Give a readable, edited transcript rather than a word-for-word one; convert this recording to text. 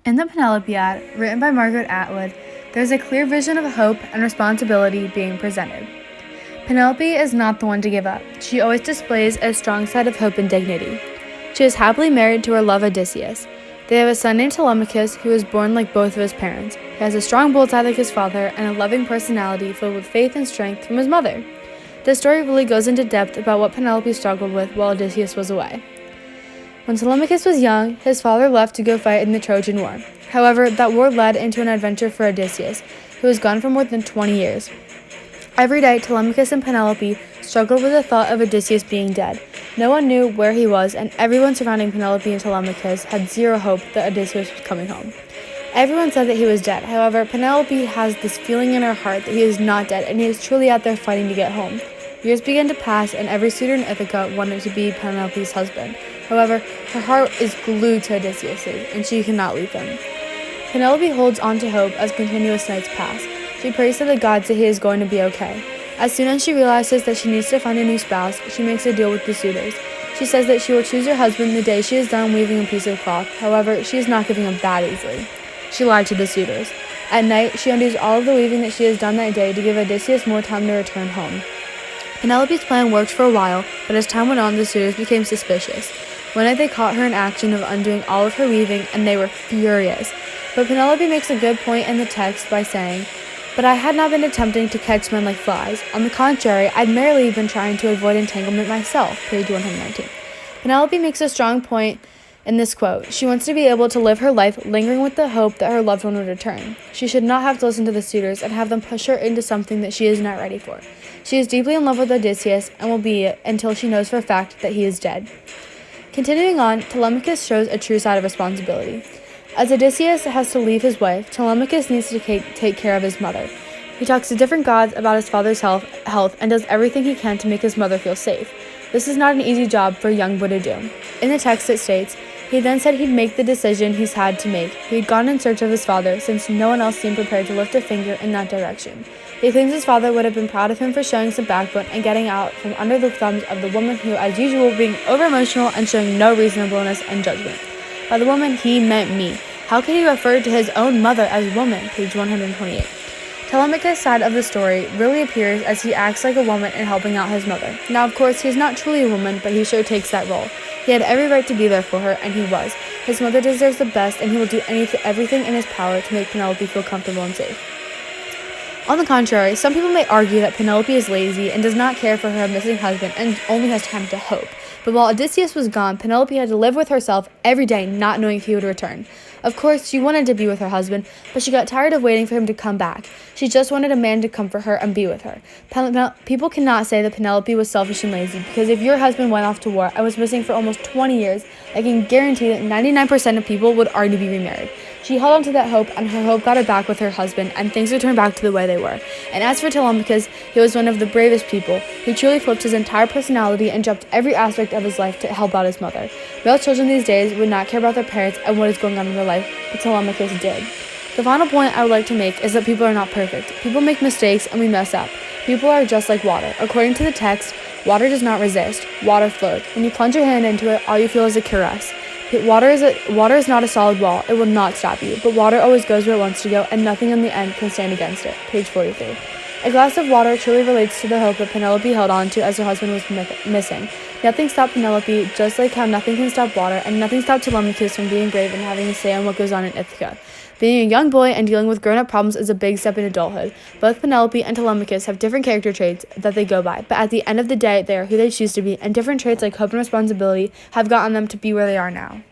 In the Penelopiad, written by Margaret Atwood, there is a clear vision of hope and responsibility being presented. Penelope is not the one to give up. She always displays a strong side of hope and dignity. She is happily married to her love Odysseus. They have a son named Telemachus who is born like both of his parents. He has a strong bullseye like his father and a loving personality filled with faith and strength from his mother. This story really goes into depth about what Penelope struggled with while Odysseus was away. When Telemachus was young, his father left to go fight in the Trojan War. However, that war led into an adventure for Odysseus, who was gone for more than 20 years. Every day, Telemachus and Penelope struggled with the thought of Odysseus being dead. No one knew where he was, and everyone surrounding Penelope and Telemachus had zero hope that Odysseus was coming home. Everyone said that he was dead. However, Penelope has this feeling in her heart that he is not dead, and he is truly out there fighting to get home. Years began to pass, and every suitor in Ithaca wanted to be Penelope's husband. However, her heart is glued to Odysseus's, and she cannot leave him. Penelope holds on to hope as continuous nights pass. She prays to the gods that he is going to be okay. As soon as she realizes that she needs to find a new spouse, she makes a deal with the suitors. She says that she will choose her husband the day she is done weaving a piece of cloth. However, she is not giving up that easily. She lied to the suitors. At night, she undoes all of the weaving that she has done that day to give Odysseus more time to return home. Penelope's plan worked for a while, but as time went on, the suitors became suspicious. One night they caught her in action of undoing all of her weaving, and they were furious. But Penelope makes a good point in the text by saying, "But I had not been attempting to catch men like flies. On the contrary, I'd merely been trying to avoid entanglement myself," page 119. Penelope makes a strong point in this quote. She wants to be able to live her life lingering with the hope that her loved one would return. She should not have to listen to the suitors and have them push her into something that she is not ready for. She is deeply in love with Odysseus and will be until she knows for a fact that he is dead. Continuing on, Telemachus shows a true side of responsibility. As Odysseus has to leave his wife, Telemachus needs to take care of his mother. He talks to different gods about his father's health and does everything he can to make his mother feel safe. This is not an easy job for a young boy to do. In the text it states, he then said he'd make the decision he's had to make. He had gone in search of his father, since no one else seemed prepared to lift a finger in that direction. He claims his father would have been proud of him for showing some backbone and getting out from under the thumbs of the woman who, as usual, being over-emotional and showing no reasonableness and judgment. By the woman, he meant me. How could he refer to his own mother as woman? Page 128. Telemachus' side of the story really appears as he acts like a woman in helping out his mother. Now, of course, he is not truly a woman, but he sure takes that role. He had every right to be there for her, and he was. His mother deserves the best, and he will do everything in his power to make Penelope feel comfortable and safe. On the contrary, some people may argue that Penelope is lazy and does not care for her missing husband and only has time to hope. But while Odysseus was gone, Penelope had to live with herself every day, not knowing if he would return. Of course, she wanted to be with her husband, but she got tired of waiting for him to come back. She just wanted a man to comfort her and be with her. People cannot say that Penelope was selfish and lazy, because if your husband went off to war and was missing for almost 20 years, I can guarantee that 99% of people would already be remarried. She held on to that hope, and her hope got her back with her husband, and things returned back to the way they were. And as for Telemachus, he was one of the bravest people. He truly flipped his entire personality and dropped every aspect of his life to help out his mother. Most children these days would not care about their parents and what is going on in their life, but Telemachus did. The final point I would like to make is that people are not perfect. People make mistakes and we mess up. People are just like water. According to the text, water does not resist. Water flows. When you plunge your hand into it, all you feel is a caress. Water is not a solid wall. It will not stop you, but water always goes where it wants to go, and nothing in the end can stand against it. Page 43. A glass of water truly relates to the hope that Penelope held on to as her husband was missing. Nothing stopped Penelope, just like how nothing can stop water, and nothing stopped Telemachus from being brave and having a say on what goes on in Ithaca. Being a young boy and dealing with grown-up problems is a big step in adulthood. Both Penelope and Telemachus have different character traits that they go by, but at the end of the day, they are who they choose to be, and different traits like hope and responsibility have gotten them to be where they are now.